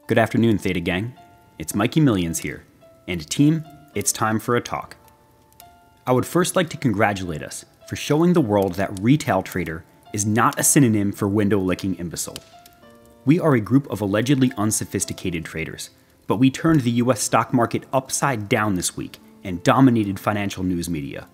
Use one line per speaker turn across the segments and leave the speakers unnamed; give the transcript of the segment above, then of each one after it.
Good afternoon, Theta Gang. It's Mikey Millions here. And team, it's time for a talk. I would first like to congratulate us for showing the world that retail trader is not a synonym for window-licking imbecile. We are a group of allegedly unsophisticated traders, but we turned the US stock market upside down this week and dominated financial news media.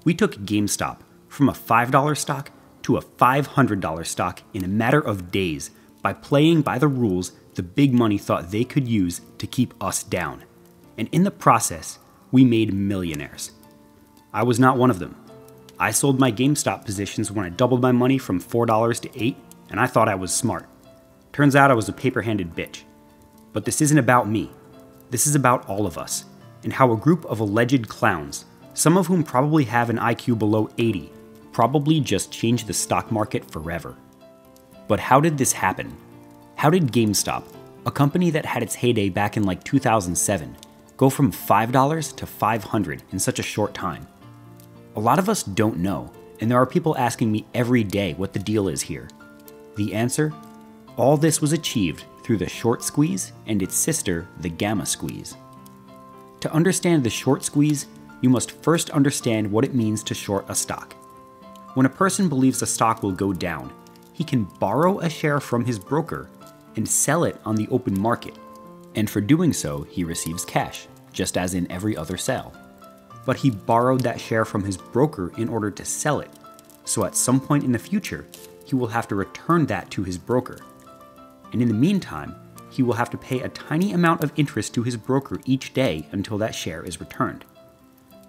We took GameStop from a $5 stock to a $500 stock in a matter of days by playing by the rules the big money thought they could use to keep us down. And in the process, we made millionaires. I was not one of them. I sold my GameStop positions when I doubled my money from $4 to $8, and I thought I was smart. Turns out I was a paper-handed bitch. But this isn't about me. This is about all of us, and how a group of alleged clowns, some of whom probably have an IQ below 80, probably just changed the stock market forever. But how did this happen? How did GameStop, a company that had its heyday back in like 2007, go from $5 to $500 in such a short time? A lot of us don't know, and there are people asking me every day what the deal is here. The answer? All this was achieved through the short squeeze and its sister, the gamma squeeze. To understand the short squeeze, you must first understand what it means to short a stock. When a person believes a stock will go down, he can borrow a share from his broker and sell it on the open market, and for doing so, he receives cash, just as in every other sale. But he borrowed that share from his broker in order to sell it, so at some point in the future, he will have to return that to his broker. And in the meantime, he will have to pay a tiny amount of interest to his broker each day until that share is returned.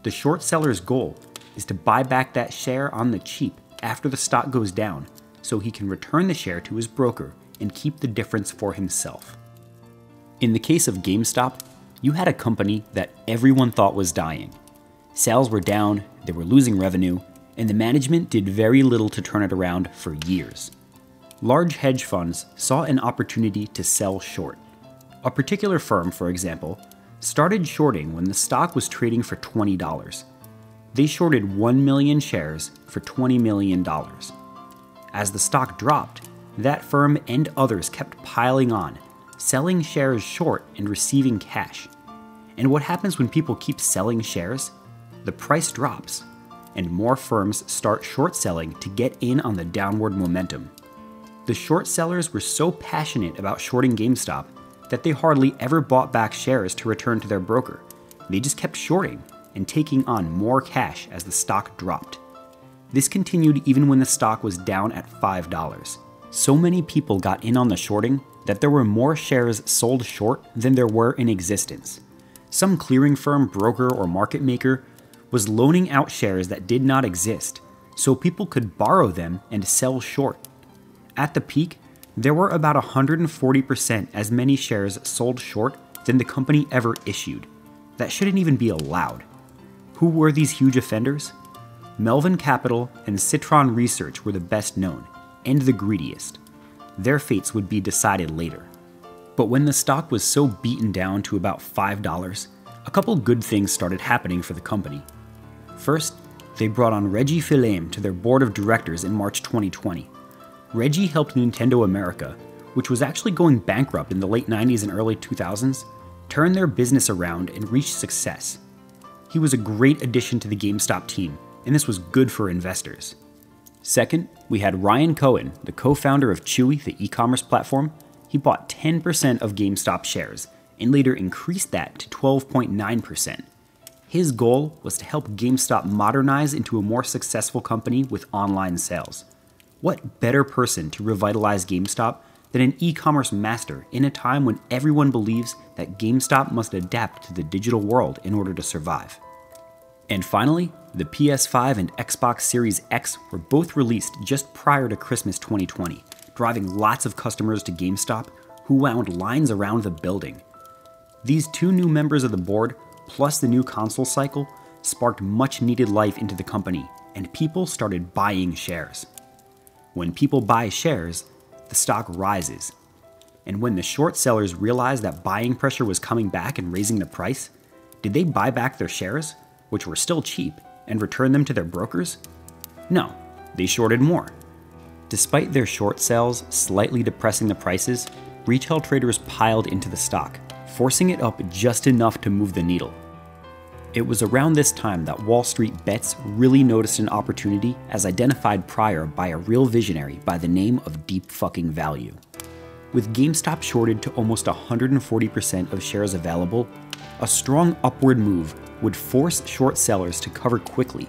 The short seller's goal is to buy back that share on the cheap after the stock goes down, so he can return the share to his broker and keep the difference for himself. In the case of GameStop, you had a company that everyone thought was dying. Sales were down, they were losing revenue, and the management did very little to turn it around for years. Large hedge funds saw an opportunity to sell short. A particular firm, for example, started shorting when the stock was trading for $20. They shorted 1 million shares for $20 million. As the stock dropped, that firm and others kept piling on, selling shares short and receiving cash. And what happens when people keep selling shares? The price drops, and more firms start short selling to get in on the downward momentum. The short sellers were so passionate about shorting GameStop that they hardly ever bought back shares to return to their broker. They just kept shorting and taking on more cash as the stock dropped. This continued even when the stock was down at $5. So many people got in on the shorting that there were more shares sold short than there were in existence. Some clearing firm, broker, or market maker was loaning out shares that did not exist, so people could borrow them and sell short. At the peak, there were about 140% as many shares sold short than the company ever issued. That shouldn't even be allowed. Who were these huge offenders? Melvin Capital and Citron Research were the best known, and the greediest. Their fates would be decided later. But when the stock was so beaten down to about $5, a couple good things started happening for the company. First, they brought on Reggie Fils-Aime to their board of directors in March 2020. Reggie helped Nintendo America, which was actually going bankrupt in the late 90s and early 2000s, turn their business around and reach success. He was a great addition to the GameStop team, and this was good for investors. Second, we had Ryan Cohen, the co-founder of Chewy, the e-commerce platform. He bought 10% of GameStop shares and later increased that to 12.9%. His goal was to help GameStop modernize into a more successful company with online sales. What better person to revitalize GameStop than an e-commerce master in a time when everyone believes that GameStop must adapt to the digital world in order to survive? And finally, the PS5 and Xbox Series X were both released just prior to Christmas 2020, driving lots of customers to GameStop who wound lines around the building. These two new members of the board, plus the new console cycle, sparked much needed life into the company, and people started buying shares. When people buy shares, the stock rises. And when the short sellers realized that buying pressure was coming back and raising the price, did they buy back their shares, which were still cheap, and return them to their brokers? No, they shorted more. Despite their short sales slightly depressing the prices, retail traders piled into the stock, forcing it up just enough to move the needle. It was around this time that WallStreetBets really noticed an opportunity as identified prior by a real visionary by the name of Deep Fucking Value. With GameStop shorted to almost 140% of shares available, a strong upward move would force short sellers to cover quickly.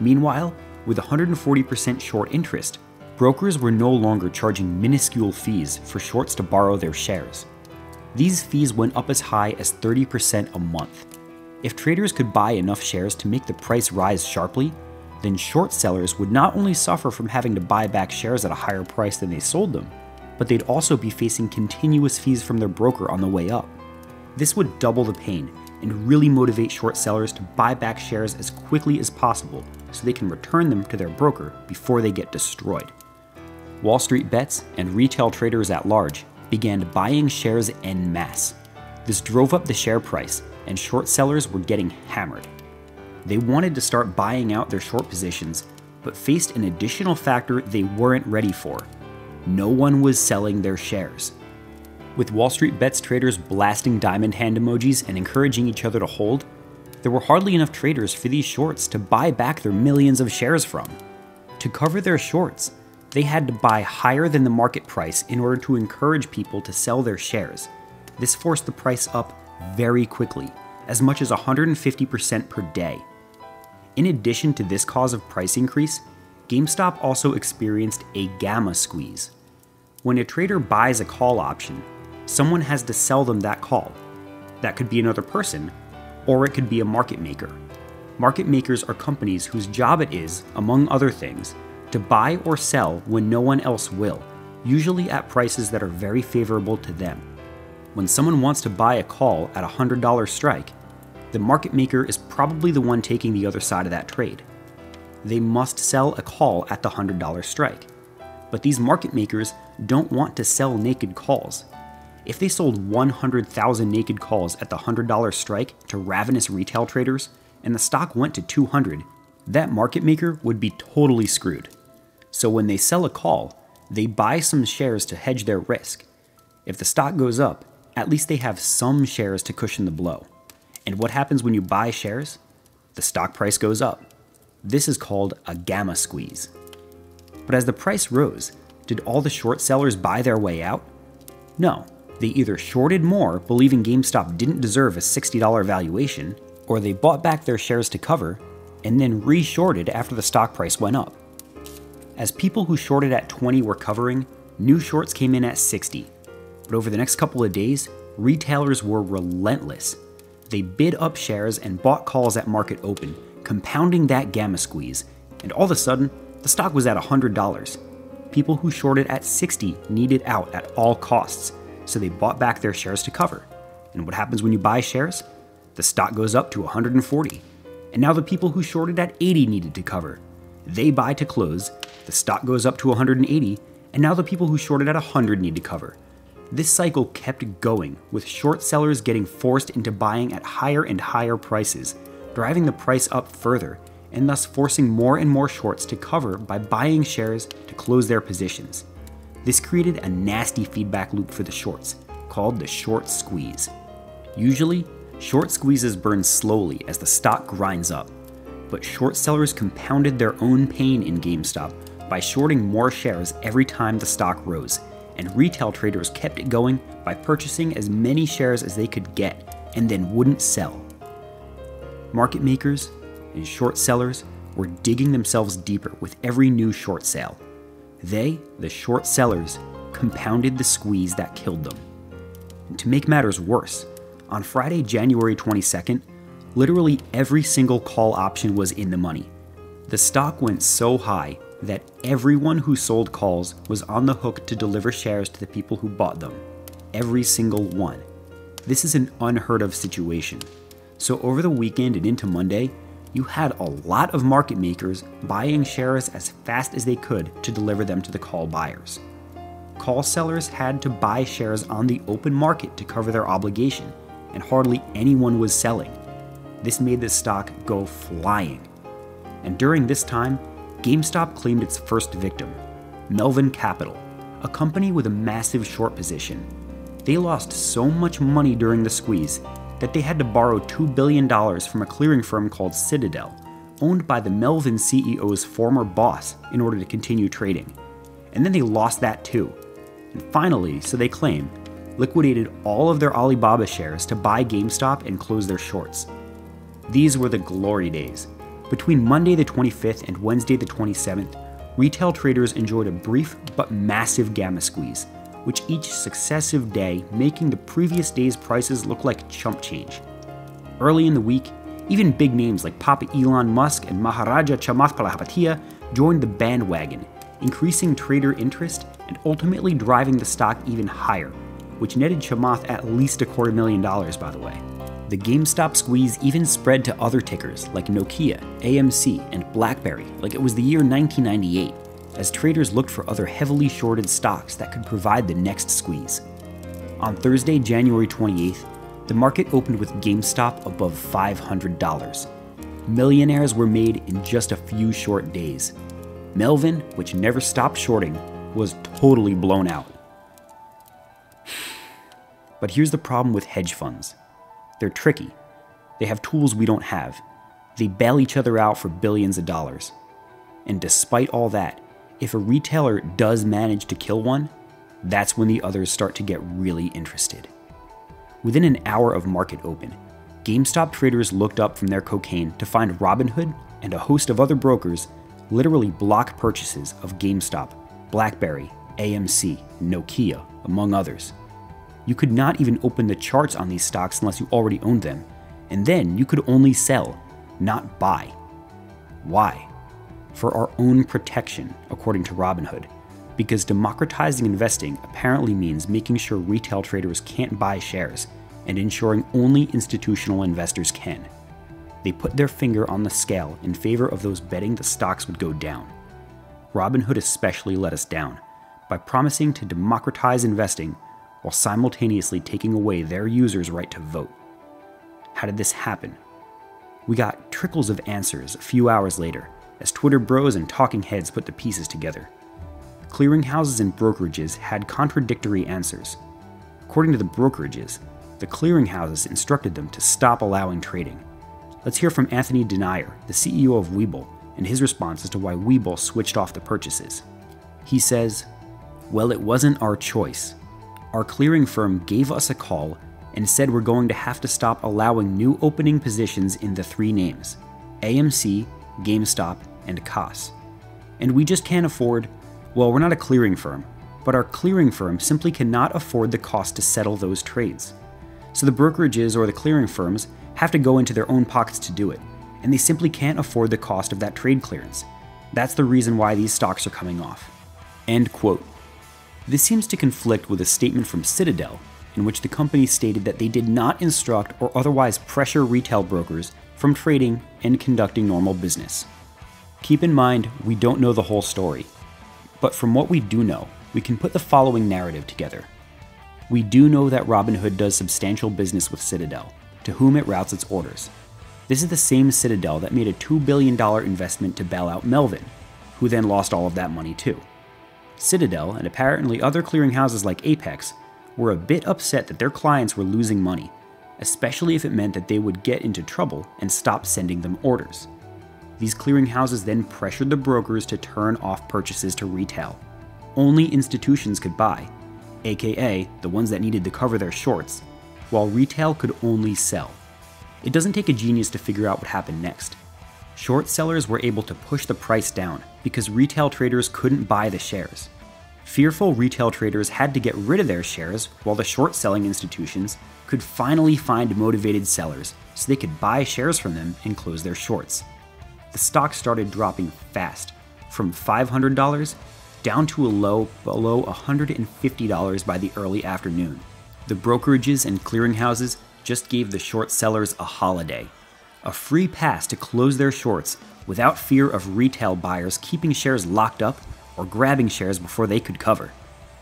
Meanwhile, with 140% short interest, brokers were no longer charging minuscule fees for shorts to borrow their shares. These fees went up as high as 30% a month. If traders could buy enough shares to make the price rise sharply, then short sellers would not only suffer from having to buy back shares at a higher price than they sold them, but they'd also be facing continuous fees from their broker on the way up. This would double the pain and really motivate short sellers to buy back shares as quickly as possible so they can return them to their broker before they get destroyed. WallStreetBets and retail traders at large began buying shares en masse. This drove up the share price, and short sellers were getting hammered. They wanted to start buying out their short positions, but faced an additional factor they weren't ready for. No one was selling their shares. With WallStreetBets traders blasting diamond hand emojis and encouraging each other to hold, there were hardly enough traders for these shorts to buy back their millions of shares from. To cover their shorts, they had to buy higher than the market price in order to encourage people to sell their shares. This forced the price up very quickly, as much as 150% per day. In addition to this cause of price increase, GameStop also experienced a gamma squeeze. When a trader buys a call option, someone has to sell them that call. That could be another person, or it could be a market maker. Market makers are companies whose job it is, among other things, to buy or sell when no one else will, usually at prices that are very favorable to them. When someone wants to buy a call at a $100 strike, the market maker is probably the one taking the other side of that trade. They must sell a call at the $100 strike. But these market makers don't want to sell naked calls. If they sold 100,000 naked calls at the $100 strike to ravenous retail traders, and the stock went to 200, that market maker would be totally screwed. So when they sell a call, they buy some shares to hedge their risk. If the stock goes up, at least they have some shares to cushion the blow. And what happens when you buy shares? The stock price goes up. This is called a gamma squeeze. But as the price rose, did all the short sellers buy their way out? No, they either shorted more, believing GameStop didn't deserve a $60 valuation, or they bought back their shares to cover, and then re-shorted after the stock price went up. As people who shorted at 20 were covering, new shorts came in at 60. But over the next couple of days, retailers were relentless. They bid up shares and bought calls at market open, compounding that gamma squeeze, and all of a sudden, the stock was at $100. People who shorted at 60 needed out at all costs, so they bought back their shares to cover. And what happens when you buy shares? The stock goes up to 140. And now the people who shorted at 80 needed to cover. They buy to close, the stock goes up to 180, and now the people who shorted at 100 need to cover. This cycle kept going, with short sellers getting forced into buying at higher and higher prices, driving the price up further, and thus forcing more and more shorts to cover by buying shares to close their positions. This created a nasty feedback loop for the shorts, called the short squeeze. Usually, short squeezes burn slowly as the stock grinds up, but short sellers compounded their own pain in GameStop by shorting more shares every time the stock rose, and retail traders kept it going by purchasing as many shares as they could get and then wouldn't sell. Market makers and short sellers were digging themselves deeper with every new short sale. They, the short sellers, compounded the squeeze that killed them. And to make matters worse, on Friday, January 22nd, literally every single call option was in the money. The stock went so high that everyone who sold calls was on the hook to deliver shares to the people who bought them. Every single one. This is an unheard of situation. So over the weekend and into Monday, you had a lot of market makers buying shares as fast as they could to deliver them to the call buyers. Call sellers had to buy shares on the open market to cover their obligation, and hardly anyone was selling. This made the stock go flying. And during this time, GameStop claimed its first victim, Melvin Capital, a company with a massive short position. They lost so much money during the squeeze that they had to borrow $2 billion from a clearing firm called Citadel, owned by the Melvin CEO's former boss, in order to continue trading. And then they lost that too. And finally, so they claim, liquidated all of their Alibaba shares to buy GameStop and close their shorts. These were the glory days. Between Monday the 25th and Wednesday the 27th, retail traders enjoyed a brief but massive gamma squeeze, which each successive day making the previous day's prices look like chump change. Early in the week, even big names like Papa Elon Musk and Maharaja Chamath Palihapitiya joined the bandwagon, increasing trader interest and ultimately driving the stock even higher, which netted Chamath at least $250,000, by the way. The GameStop squeeze even spread to other tickers like Nokia, AMC, and BlackBerry like it was the year 1998, as traders looked for other heavily shorted stocks that could provide the next squeeze. On Thursday, January 28th, the market opened with GameStop above $500. Millionaires were made in just a few short days. Melvin, which never stopped shorting, was totally blown out. But here's the problem with hedge funds. They're tricky. They have tools we don't have. They bail each other out for billions of dollars. And despite all that, if a retailer does manage to kill one, that's when the others start to get really interested. Within an hour of market open, GameStop traders looked up from their cocaine to find Robinhood and a host of other brokers literally block purchases of GameStop, BlackBerry, AMC, Nokia, among others. You could not even open the charts on these stocks unless you already owned them, and then you could only sell, not buy. Why? For our own protection, according to Robinhood, because democratizing investing apparently means making sure retail traders can't buy shares and ensuring only institutional investors can. They put their finger on the scale in favor of those betting the stocks would go down. Robinhood especially let us down by promising to democratize investing while simultaneously taking away their users' right to vote. How did this happen? We got trickles of answers a few hours later, as Twitter bros and talking heads put the pieces together. Clearinghouses and brokerages had contradictory answers. According to the brokerages, the clearinghouses instructed them to stop allowing trading. Let's hear from Anthony Denier, the CEO of Webull, and his response as to why Webull switched off the purchases. He says, "Well, it wasn't our choice. Our clearing firm gave us a call and said we're going to have to stop allowing new opening positions in the three names, AMC, GameStop, and KOSS. And we just can't afford, well, we're not a clearing firm, but our clearing firm simply cannot afford the cost to settle those trades. So the brokerages or the clearing firms have to go into their own pockets to do it, and they simply can't afford the cost of that trade clearance. That's the reason why these stocks are coming off." End quote. This seems to conflict with a statement from Citadel, in which the company stated that they did not instruct or otherwise pressure retail brokers from trading and conducting normal business. Keep in mind, we don't know the whole story, but from what we do know, we can put the following narrative together. We do know that Robinhood does substantial business with Citadel, to whom it routes its orders. This is the same Citadel that made a $2 billion investment to bail out Melvin, who then lost all of that money too. Citadel, and apparently other clearinghouses like Apex, were a bit upset that their clients were losing money, especially if it meant that they would get into trouble and stop sending them orders. These clearinghouses then pressured the brokers to turn off purchases to retail. Only institutions could buy, aka the ones that needed to cover their shorts, while retail could only sell. It doesn't take a genius to figure out what happened next. Short sellers were able to push the price down because retail traders couldn't buy the shares. Fearful retail traders had to get rid of their shares while the short selling institutions could finally find motivated sellers so they could buy shares from them and close their shorts. The stock started dropping fast, from $500 down to a low below $150 by the early afternoon. The brokerages and clearinghouses just gave the short sellers a holiday, a free pass to close their shorts without fear of retail buyers keeping shares locked up or grabbing shares before they could cover.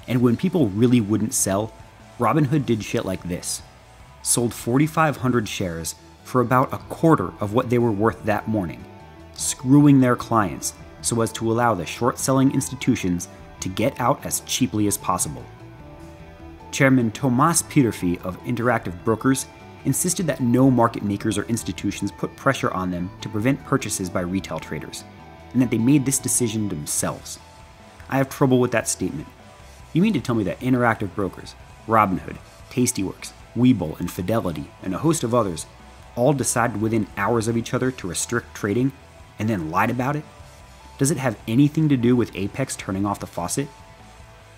And when people really wouldn't sell, Robinhood did shit like this. Sold 4,500 shares for about a quarter of what they were worth that morning, screwing their clients so as to allow the short-selling institutions to get out as cheaply as possible. Chairman Tomas Peterfy of Interactive Brokers insisted that no market makers or institutions put pressure on them to prevent purchases by retail traders, and that they made this decision themselves. I have trouble with that statement. You mean to tell me that Interactive Brokers, Robinhood, Tastyworks, Webull, and Fidelity, and a host of others all decided within hours of each other to restrict trading and then lied about it? Does it have anything to do with Apex turning off the faucet?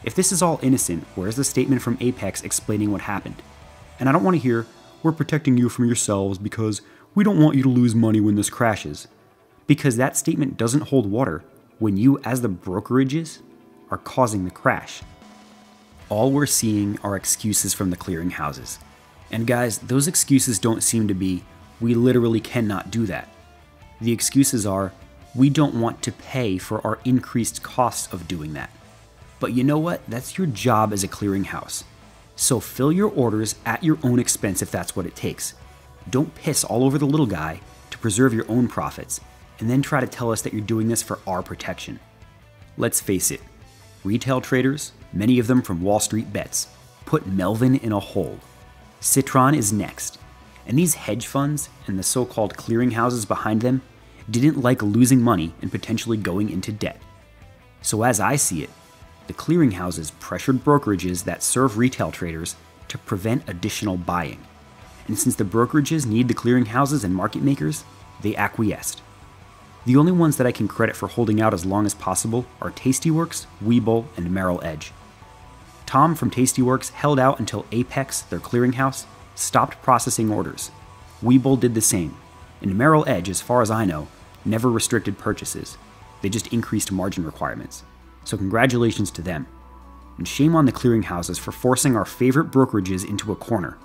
If this is all innocent, where's the statement from Apex explaining what happened? And I don't want to hear, "We're protecting you from yourselves because we don't want you to lose money when this crashes." Because that statement doesn't hold water when you, as the brokerages, are causing the crash. All we're seeing are excuses from the clearinghouses. And guys, those excuses don't seem to be, "We literally cannot do that." The excuses are, "We don't want to pay for our increased costs of doing that." But you know what? That's your job as a clearinghouse. So fill your orders at your own expense if that's what it takes. Don't piss all over the little guy to preserve your own profits, and then try to tell us that you're doing this for our protection. Let's face it, retail traders, many of them from WallStreetBets, put Melvin in a hole. Citron is next, and these hedge funds and the so-called clearinghouses behind them didn't like losing money and potentially going into debt. So as I see it, the clearinghouses pressured brokerages that serve retail traders to prevent additional buying. And since the brokerages need the clearinghouses and market makers, they acquiesced. The only ones that I can credit for holding out as long as possible are Tastyworks, Webull, and Merrill Edge. Tom from Tastyworks held out until Apex, their clearinghouse, stopped processing orders. Webull did the same, and Merrill Edge, as far as I know, never restricted purchases. They just increased margin requirements. So congratulations to them. And shame on the clearinghouses for forcing our favorite brokerages into a corner.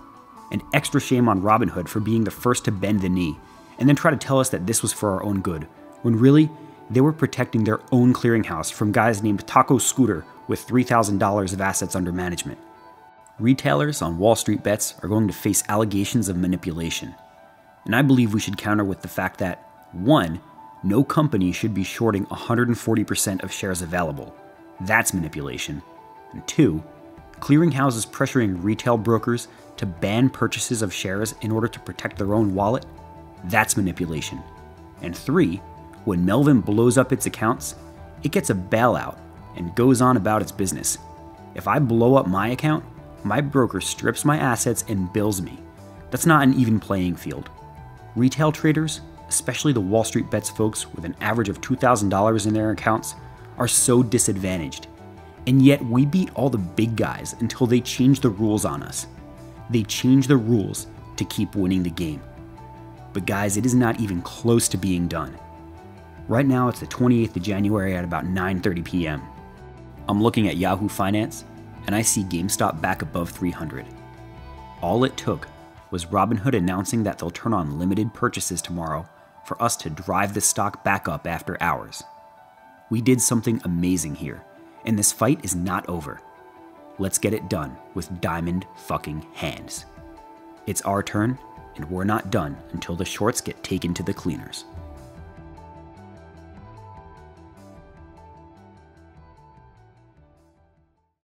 And extra shame on Robinhood for being the first to bend the knee, and then try to tell us that this was for our own good, when really, they were protecting their own clearinghouse from guys named Taco Scooter with $3,000 of assets under management. Retailers on WallStreetBets are going to face allegations of manipulation. And I believe we should counter with the fact that, 1, no company should be shorting 140% of shares available. That's manipulation. And 2, clearinghouses pressuring retail brokers to ban purchases of shares in order to protect their own wallet. That's manipulation. And 3, when Melvin blows up its accounts, it gets a bailout and goes on about its business. If I blow up my account, my broker strips my assets and bills me. That's not an even playing field. Retail traders, especially the WallStreetBets folks with an average of $2,000 in their accounts, are so disadvantaged. And yet we beat all the big guys until they change the rules on us. They change the rules to keep winning the game. But guys, it is not even close to being done. Right now it's the 28th of January at about 9:30 p.m. I'm looking at Yahoo Finance, and I see GameStop back above 300. All it took was Robinhood announcing that they'll turn on limited purchases tomorrow for us to drive the stock back up after hours. We did something amazing here, and this fight is not over. Let's get it done with diamond fucking hands. It's our turn, and we're not done until the shorts get taken to the cleaners.